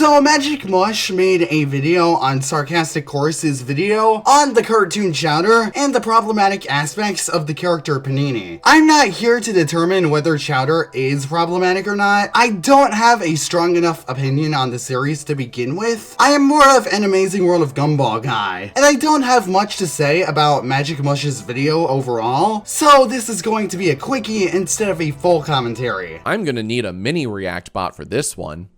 So MagicMush made a video on Sarcastic Chorus's video on the cartoon Chowder and the problematic aspects of the character Panini. I'm not here to determine whether Chowder is problematic or not. I don't have a strong enough opinion on the series to begin with. I am more of an Amazing World of Gumball guy, and I don't have much to say about MagicMush's video overall, so this is going to be a quickie instead of a full commentary. I'm gonna need a mini react bot for this one.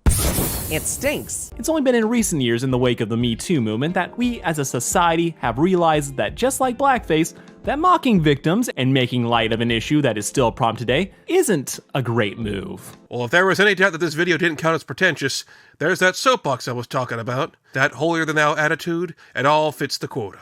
It stinks. It's only been in recent years in the wake of the Me Too movement that we as a society have realized that just like blackface, that mocking victims and making light of an issue that is still a problem today isn't a great move. Well, if there was any doubt that this video didn't count as pretentious, there's that soapbox I was talking about. That holier-than-thou attitude, it all fits the quota.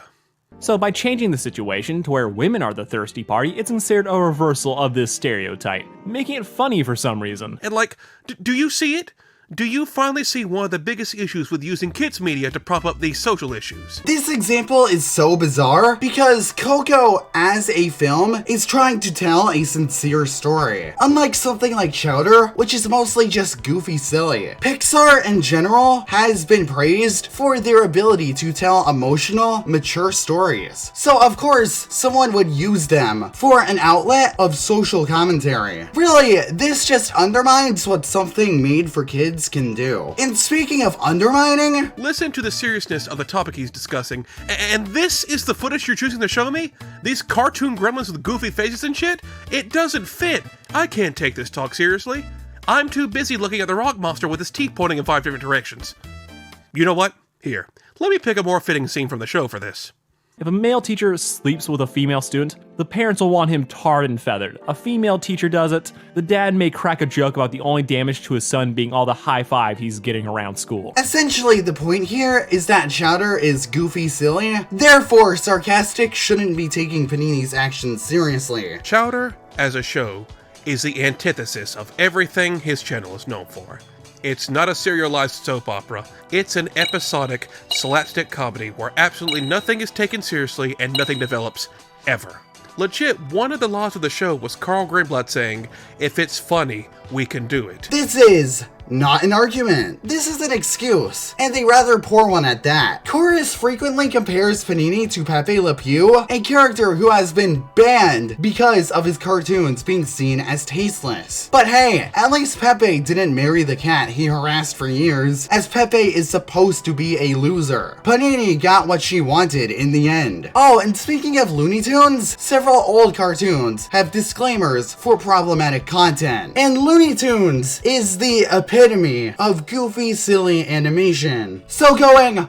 So by changing the situation to where women are the thirsty party, it's considered a reversal of this stereotype, making it funny for some reason. And like, do you see it? Do you finally see one of the biggest issues with using kids' media to prop up these social issues? This example is so bizarre because Coco, as a film, is trying to tell a sincere story. Unlike something like Chowder, which is mostly just goofy silly. Pixar in general has been praised for their ability to tell emotional, mature stories. So of course, someone would use them for an outlet of social commentary. Really, this just undermines what something made for kids can do. And speaking of undermining, listen to the seriousness of the topic he's discussing, and this is the footage you're choosing to show me? These cartoon gremlins with goofy faces and shit? It doesn't fit. I can't take this talk seriously. I'm too busy looking at the rock monster with his teeth pointing in 5 different directions. You know what? Here, let me pick a more fitting scene from the show for this. If a male teacher sleeps with a female student, the parents will want him tarred and feathered. A female teacher does it, the dad may crack a joke about the only damage to his son being all the high five he's getting around school. Essentially, the point here is that Chowder is goofy silly, therefore Sarcastic shouldn't be taking Panini's actions seriously. Chowder, as a show, is the antithesis of everything his channel is known for. It's not a serialized soap opera. It's an episodic, slapstick comedy where absolutely nothing is taken seriously and nothing develops, ever. Legit, one of the laws of the show was Carl Greenblatt saying, "If it's funny, we can do it." This is not an argument. This is an excuse, and a rather poor one at that. Chorus frequently compares Panini to Pepe Le Pew, a character who has been banned because of his cartoons being seen as tasteless. But hey, at least Pepe didn't marry the cat he harassed for years, as Pepe is supposed to be a loser. Panini got what she wanted in the end. Oh, and speaking of Looney Tunes, several old cartoons have disclaimers for problematic content, and Looney Tunes is the epitome of goofy silly animation. So going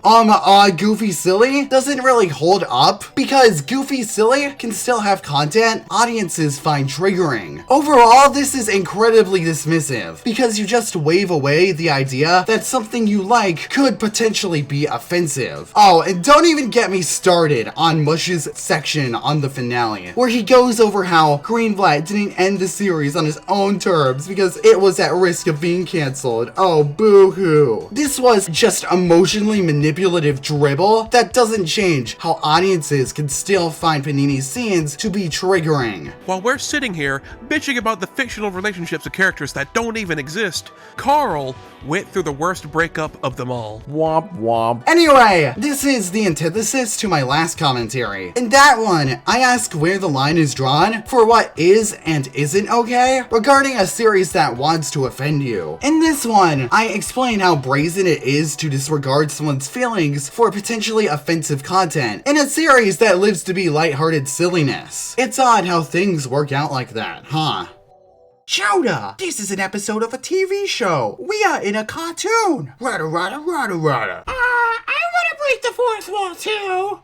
goofy silly doesn't really hold up because goofy silly can still have content audiences find triggering. Overall, this is incredibly dismissive because you just wave away the idea that something you like could potentially be offensive. Oh, and don't even get me started on Mush's section on the finale, where he goes over how Greenblatt didn't end the series on his own terms because it was at risk of being canceled. Oh, boo-hoo. This was just emotionally manipulative dribble that doesn't change how audiences can still find Panini's scenes to be triggering. While we're sitting here bitching about the fictional relationships of characters that don't even exist, Carl went through the worst breakup of them all. Womp womp. Anyway, this is the antithesis to my last commentary. In that one, I ask where the line is drawn for what is and isn't okay regarding a series that wants to offend you. In this one, I explain how brazen it is to disregard someone's feelings for potentially offensive content in a series that lives to be lighthearted silliness. It's odd how things work out like that, huh? Chowder! This is an episode of a TV show. We are in a cartoon. Rada rada rada rada. I wanna break the fourth wall too.